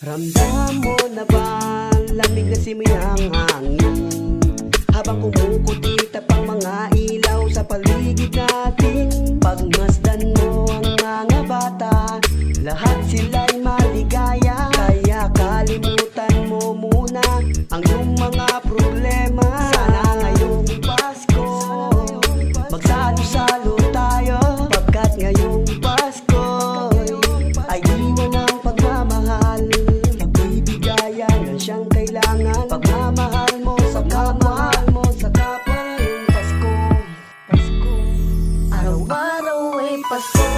Ramdam mo na ba lamig na simoy ng hangin habang kumukutit pang mga ilaw sa paligid natin? Pagmasdan mo ang mga bata, lahat sila'y maligaya. Kaya kalimutan mo muna ang iyong mga problema. Sana ngayong Pasko magsalo-salo tayo, pagkat ngayong Pasko ay diwan ng pagmamahal. Pagbibigayan ang siyang kailangan. Pagmamahal mo sa kapwa ngayong Pasko. Araw-araw ay Pasko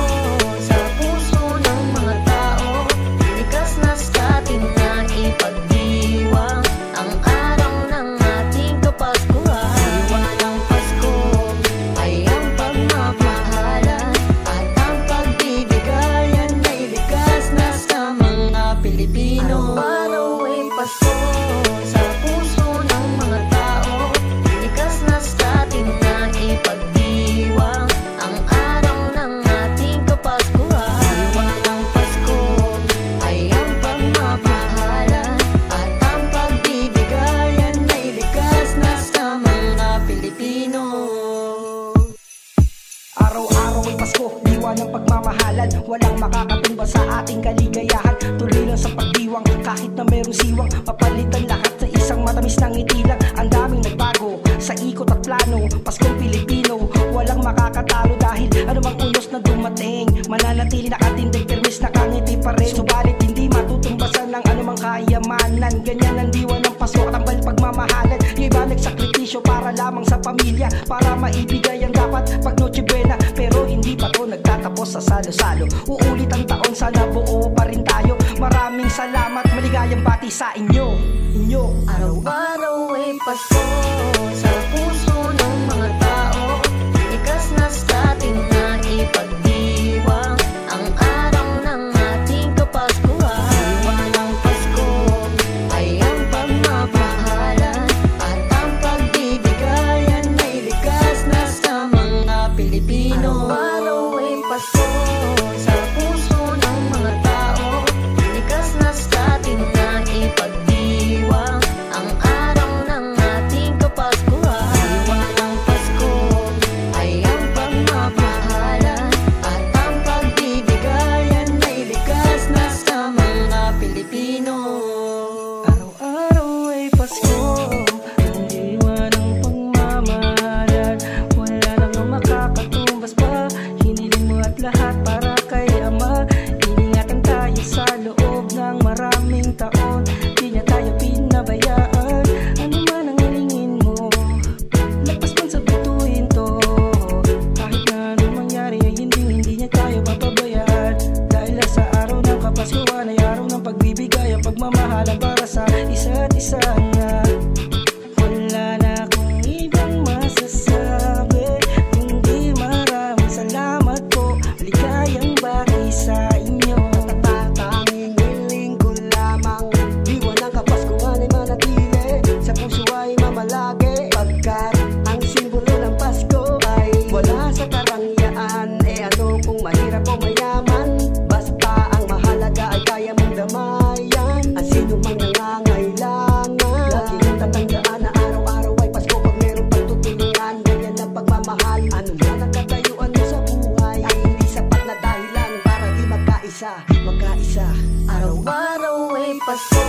sa puso ng mga tao. Likas na sa atin na ipagdiwang ang araw ng ating Kapaskuhan. Diwa ng Pasko ay ang pagmamahalan at ang pagbibigayan ay likas na sa mga Pilipino. Araw-araw ay Pasko sa puso ng mga tao. Likas na sa atin na ipagdiwang ang araw ng ating Kapaskuhan. Diwa ng Pasko ay ang pagmamahalan at ang pagbibigayan ay likas na sa mga Pilipino. Araw-araw ay Pasko, diwa ng pagmamahalan. Walang makakatumba sa ating kaligayahan. Tuloy lang sa pagdiwang kahit na merong siwang. Papalitan lahat sa isang matamis na ngiti lang. Ang daming nagbago sa ikot at plano. Paskong Pilipino, walang makakatalo dahil anumang unos na dumating, mananatili nakatindig, permis nakangiti pa rin. Subalit hindi matutumbasan ng anumang kayamanan. Ganyan ang diwa ng Pasko at ang pagmamahalan. Yung iba nagsakripisyo para lamang sa pamilya, para maibigay ang dapat pag Noche Buena. Pero hindi pa to nagtatapos sa salo-salo. Uulit ang taon, sana buo pa rin tayo. Maraming salamat, maligayang bati sa inyo. Araw-araw ay Pasko sa puso ng mga tao. Likas na sa atin na ipagdiwang ang araw ng ating Kapaskuhan. Diwa ng Pasko ay ang pagmamahalan at ang pagbibigayan ay likas na sa mga Pilipino. Araw-araw ay Pasko sa puso ng mga tao. Likas na sa atin na ipagdiwang ang araw ng ating Kapaskuhan. Diwa ng Pasko ay ang pagmamahalan at ang pagbibigayan ay likas na sa mga Pilipino. Araw-araw ay Pasko, ang diwa ng pagmamahalan. Wala nang makakatumbas pa, hiniling mo at lahat para kay Ama. Iningatan tayo sa loob ng maraming taon, di niya tayo pinabayaan. Ano man ang hilingin mo, lagpas man sa bituin to. Kahit na anong mangyari ay hindi niya tayo papabayaan. Dahil sa araw ng Kapaskuhan ay araw ng pagbibigay ang pagmamahalan para sa isa't isa nga. Wala na akong ibang masasabi kundi maraming salamat po, maligayang bati sa inyo. Tanging hiling ko lamang, diwa ng Kapaskuhan ay manatili, sa puso ay mamalagi. Pagkat ang simbolo ng Pasko ay wala sa karangyaan. Ano kung mahirap o mayaman, basta ang mahalaga ay kaya mong damayan ang sino mang nangangailangan. Laging tatandaan na araw-araw ay Pasko pag merong pagtutulungan. Ganyan ang pagmamahal. Ano man ang katayuan mo sa buhay ay hindi sapat na dahilan para di magkaisa. Araw-araw ay Pasko